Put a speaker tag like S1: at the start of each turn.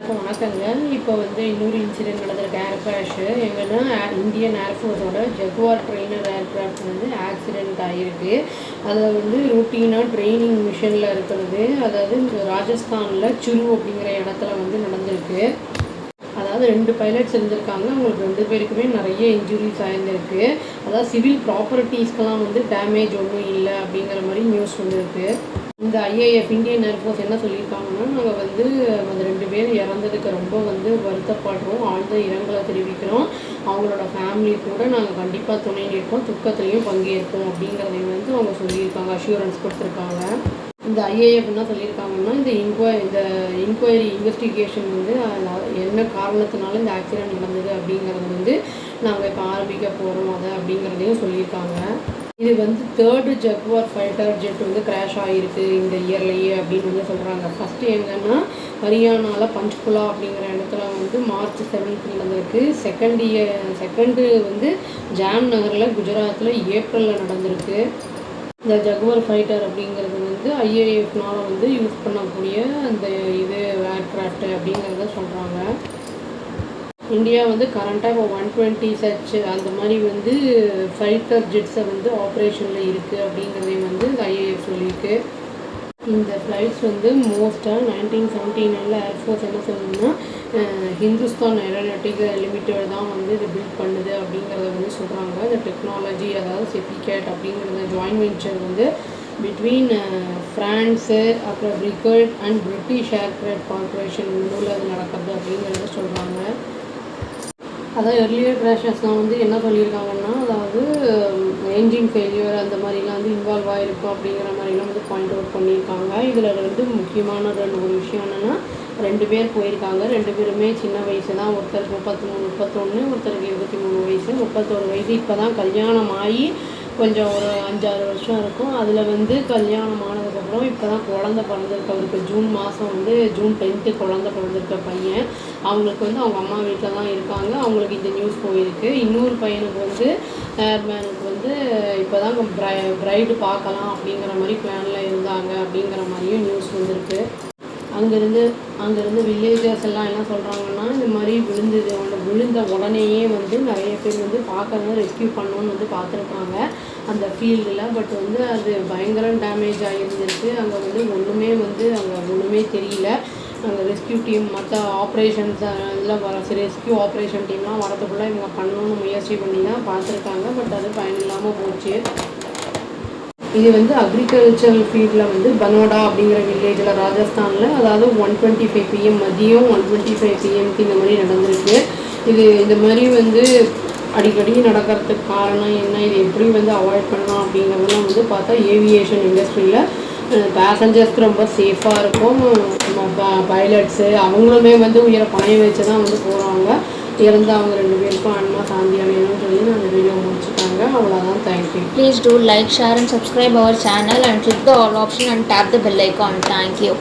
S1: வணக்கங்க. இப்போ இன்னொரு இன்சிடென்ட் நடந்திருக்கு. ஏர் கிராஷு எங்கன்னா இந்தியன் ஏர்ஃபோர்ஸோட ஜகுவார் ட்ரெயினர் ஏர்க்ராஃப்ட் ஆக்சிடெண்ட் ஆகிருக்கு. அதில் ரூட்டீனாக ட்ரைனிங் மிஷனில் இருக்கிறது. அதாவது ராஜஸ்தானில் சுரு அப்படிங்கிற இடத்துல நடந்திருக்கு. அதாவது 2 பைலட்ஸ் இருந்திருக்காங்க. அவங்களுக்கு 2 பேருக்குமே நிறைய இன்ஜுரிஸ் ஆகியிருந்திருக்கு. அதாவது சிவில் ப்ராப்பர்ட்டிஸ்க்கெலாம் டேமேஜ் ஒன்றும் இல்லை அப்படிங்கிற மாதிரி நியூஸ் வந்திருக்கு. இந்த ஐஏஎஃப் இந்தியன் ஏர்ஃபோர்ஸ் என்ன சொல்லியிருக்காங்கன்னா, நாங்கள் அந்த 2 பேர் இறந்ததுக்கு ரொம்ப வருத்தப்படுறோம், ஆழ்ந்த இரங்கலை தெரிவிக்கிறோம். அவங்களோட ஃபேமிலி கூட நாங்கள் கண்டிப்பாக துணை நிற்போம், துக்கத்துலேயும் பங்கேற்போம் அப்படிங்கிறதையும் அவங்க சொல்லியிருக்காங்க, அஷூரன்ஸ் கொடுத்துருக்காங்க. இந்த ஐஏஎஃப் என்ன சொல்லியிருக்காங்கன்னா, இந்த இன்கொயரி இன்வெஸ்டிகேஷன் என்ன காரணத்தினால இந்த ஆக்சிடெண்ட் நடந்தது அப்படிங்கிறது நாங்கள் இப்போ ஆரம்பிக்க போகிறோம் அப்படிங்கிறதையும் சொல்லியிருக்காங்க. இது 3rd ஜகுவார் ஃபைட்டர் ஜெட் கிராஷ் ஆகிருக்கு இந்த இயர்லேயே அப்படின்னு சொல்கிறாங்க. ஃபஸ்ட்டு எங்கன்னா ஹரியானாவில் பஞ்ச்குலா அப்படிங்கிற இடத்துல மார்ச் 7 நடந்திருக்கு. செகண்டு ஜாம் நகரில் குஜராத்தில் ஏப்ரலில் நடந்திருக்கு. இந்த ஜகுவார் ஃபைட்டர் அப்படிங்கிறது ஐஏஎஃப்னால் யூஸ் பண்ணக்கூடிய அந்த ஏர்க்ராஃப்ட் அப்படிங்கிறத சொல்கிறாங்க. இந்தியா கரண்ட்டாக இப்போ 120 சச் அந்த மாதிரி ஃபைட்டர் ஜெட்ஸை ஆப்ரேஷனில் இருக்குது அப்படிங்கிறதையும் ஐஏஎஃப் சொல்லியிருக்கு. இந்த ஃப்ளைட்ஸ் மோஸ்ட்டாக 1979 ஏர்ஃபோர்ஸ் என்ன சொல்லணும்னா ஹிந்துஸ்தான் ஏரோநாட்டிக் லிமிடெட் தான் இது பில்ட் பண்ணுது அப்படிங்கிறத சொல்கிறாங்க. இந்த டெக்னாலஜி அதாவது செபிகேட் அப்படிங்கிறத ஜாயின்ட் வெஞ்சர் பிட்வீன் ஃப்ரான்ஸு அப்புறம் பிரிகர்ட் அண்ட் பிரிட்டிஷ் ஏர்க்ராஃப்ட் கார்பரேஷன் நடுவில் அது நடக்கிறது அப்படிங்கிறத சொல்கிறாங்க. அதான் எர்லியர் கிராஷஸ்லாம் என்ன சொல்லியிருக்காங்கன்னா, அதாவது என்ஜின் ஃபெயிலியர் அந்த மாதிரிலாம் இன்வால்வ் ஆகிருக்கும் அப்படிங்கிற மாதிரிலாம் பாயிண்ட் அவுட் பண்ணியிருக்காங்க. இதில் முக்கியமான ஒரு விஷயம் என்னென்னா 2 பேர் போயிருக்காங்க. 2 பேருமே சின்ன வயசு தான். ஒருத்தருக்கு 31, ஒருத்தருக்கு 23 வயசு. 31 வயசு இப்போ தான் கல்யாணம் ஆகி கொஞ்சம் ஒரு 5-6 வருஷம் இருக்கும். அதில் கல்யாணம் ஆனதுக்கப்புறம் இப்போ தான் குழந்த பிறந்திருக்கு. அவருக்கு ஜூன் மாதம் ஜூன் 10 குழந்த பிறந்திருக்க பையன். அவங்களுக்கு அவங்க அம்மா வீட்டில் தான் இருக்காங்க. அவங்களுக்கு இந்த நியூஸ் போயிருக்கு. இன்னொரு பையனுக்கு ஏர்மேனுக்கு இப்போ தான் பிரைடு பார்க்கலாம் அப்படிங்கிற மாதிரி பிளானில் இருந்தாங்க அப்படிங்கிற மாதிரியும் நியூஸ் வந்திருக்கு. அங்கேருந்து வில்லேஜர்ஸ் எல்லாம் என்ன சொல்கிறாங்கன்னா, இந்த மாதிரி விழுந்த உடனேயே நிறைய பேர் பார்க்கறது ரெஸ்கியூ பண்ணணுன்னு பார்த்துருக்காங்க அந்த ஃபீல்டில். பட் அது பயங்கர டேமேஜ் ஆகியிருந்துருக்கு. அங்கே ஒன்றுமே தெரியல. அங்கே ரெஸ்கியூ டீம் மற்ற ஆப்ரேஷன்ஸ் எல்லாம் ரெஸ்கியூ ஆப்ரேஷன் டீம்லாம் வரதுக்குள்ளே இவங்க பண்ணணுன்னு முயற்சி பண்ணி தான் பார்த்துருக்காங்க. பட் அது பயனில்லாமல் போச்சு. இது அக்ரிகல்ச்சரல் ஃபீல்டில் பனோடா அப்படிங்கிற வில்லேஜில் ராஜஸ்தானில், அதாவது 125 PM மதியம் 125 PMக்கு இந்த மாதிரி நடந்திருக்கு. இந்த மாதிரி அடிக்கடி நடக்கிறதுக்கு காரணம் என்ன, இது எப்படி அவாய்ட் பண்ணலாம் அப்படிங்கிறதெல்லாம் பார்த்தா ஏவியேஷன் இண்டஸ்ட்ரியில் பேசஞ்சர்ஸ்க்கு ரொம்ப சேஃபாக இருக்கும். பைலட்ஸு அவங்களுமே உயிரை பணைய வச்சு தான் போகிறாங்க. இறந்து அவங்க 2 பேருக்கும் ஆன்மா சாந்தி அடையணும்னு சொல்லி அந்த வீடியோ முடிச்சுட்டாங்க. அவ்வளோதான். Thank you.
S2: Please do like, share and subscribe our channel and click the all option and tap the bell icon. Thank you.